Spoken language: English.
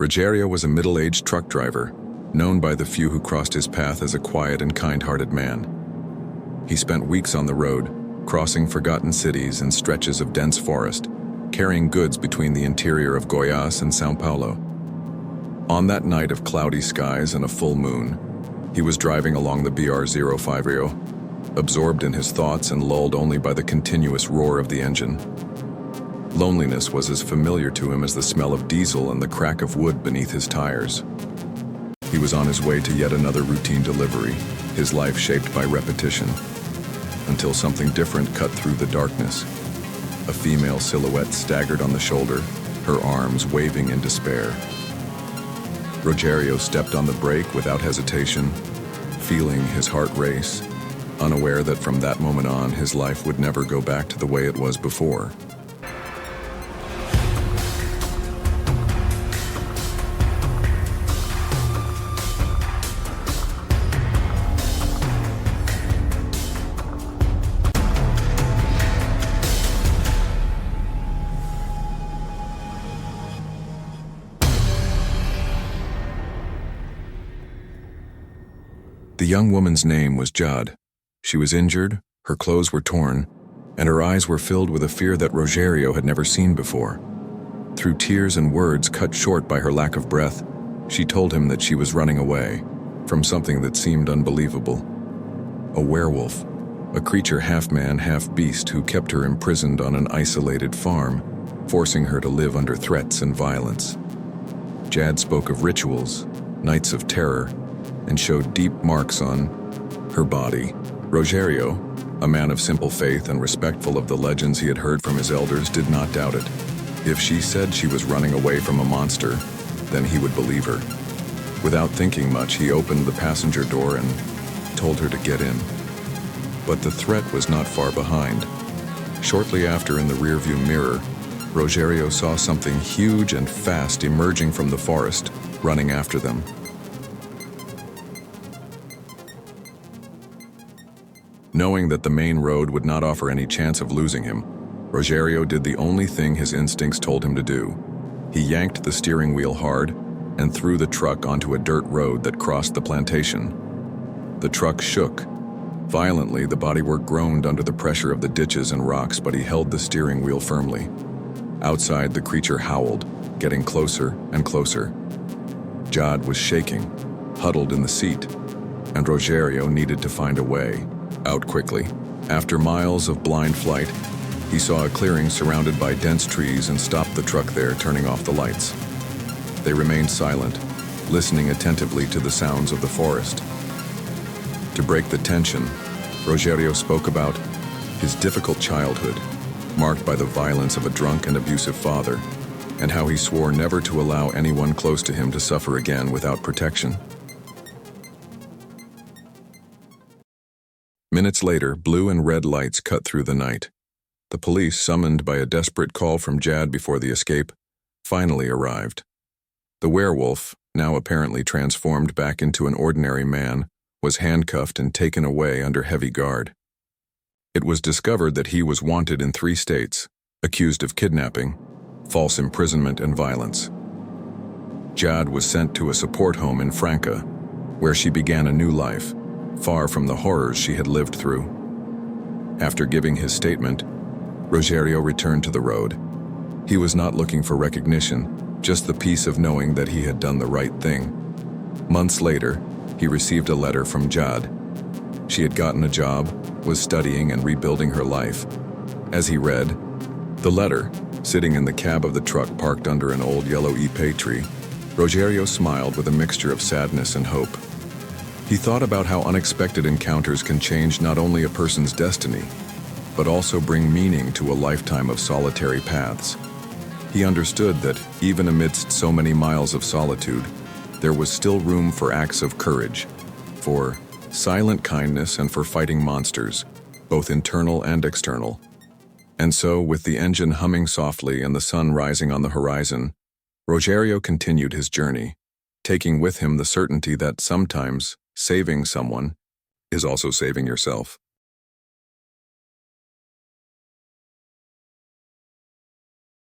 Rogério was a middle-aged truck driver, known by the few who crossed his path as a quiet and kind-hearted man. He spent weeks on the road, crossing forgotten cities and stretches of dense forest, carrying goods between the interior of Goiás and São Paulo. On that night of cloudy skies and a full moon, he was driving along the BR-050, absorbed in his thoughts and lulled only by the continuous roar of the engine. Loneliness was as familiar to him as the smell of diesel and the crack of wood beneath his tires. He was on his way to yet another routine delivery, his life shaped by repetition, until something different cut through the darkness. A female silhouette staggered on the shoulder, her arms waving in despair. Rogério stepped on the brake without hesitation, feeling his heart race, unaware that from that moment on his life would never go back to the way it was before. The young woman's name was Jade. She was injured, her clothes were torn, and her eyes were filled with a fear that Rogério had never seen before. Through tears and words cut short by her lack of breath, she told him that she was running away from something that seemed unbelievable. A werewolf, a creature half man, half beast who kept her imprisoned on an isolated farm, forcing her to live under threats and violence. Jade spoke of rituals, nights of terror, and showed deep marks on her body. Rogério, a man of simple faith and respectful of the legends he had heard from his elders, did not doubt it. If she said she was running away from a monster, then he would believe her. Without thinking much, he opened the passenger door and told her to get in. But the threat was not far behind. Shortly after, in the rearview mirror, Rogério saw something huge and fast emerging from the forest, running after them. Knowing that the main road would not offer any chance of losing him, Rogério did the only thing his instincts told him to do. He yanked the steering wheel hard and threw the truck onto a dirt road that crossed the plantation. The truck shook. Violently, the bodywork groaned under the pressure of the ditches and rocks, but he held the steering wheel firmly. Outside, the creature howled, getting closer and closer. Jade was shaking, huddled in the seat, and Rogério needed to find a way out quickly. After miles of blind flight, he saw a clearing surrounded by dense trees and stopped the truck there, turning off the lights. They remained silent, listening attentively to the sounds of the forest. To break the tension, Rogério spoke about his difficult childhood, marked by the violence of a drunk and abusive father, and how he swore never to allow anyone close to him to suffer again without protection. Minutes later, blue and red lights cut through the night. The police, summoned by a desperate call from Jade before the escape, finally arrived. The werewolf, now apparently transformed back into an ordinary man, was handcuffed and taken away under heavy guard. It was discovered that he was wanted in 3 states, accused of kidnapping, false imprisonment, and violence. Jade was sent to a support home in Franca, where she began a new life, far from the horrors she had lived through. After giving his statement, Rogério returned to the road. He was not looking for recognition, just the peace of knowing that he had done the right thing. Months later, he received a letter from Jade. She had gotten a job, was studying and rebuilding her life. As he read the letter, sitting in the cab of the truck parked under an old yellow ipe tree, Rogério smiled with a mixture of sadness and hope. He thought about how unexpected encounters can change not only a person's destiny, but also bring meaning to a lifetime of solitary paths. He understood that, even amidst so many miles of solitude, there was still room for acts of courage, for silent kindness, and for fighting monsters, both internal and external. And so, with the engine humming softly and the sun rising on the horizon, Rogério continued his journey, taking with him the certainty that sometimes saving someone is also saving yourself.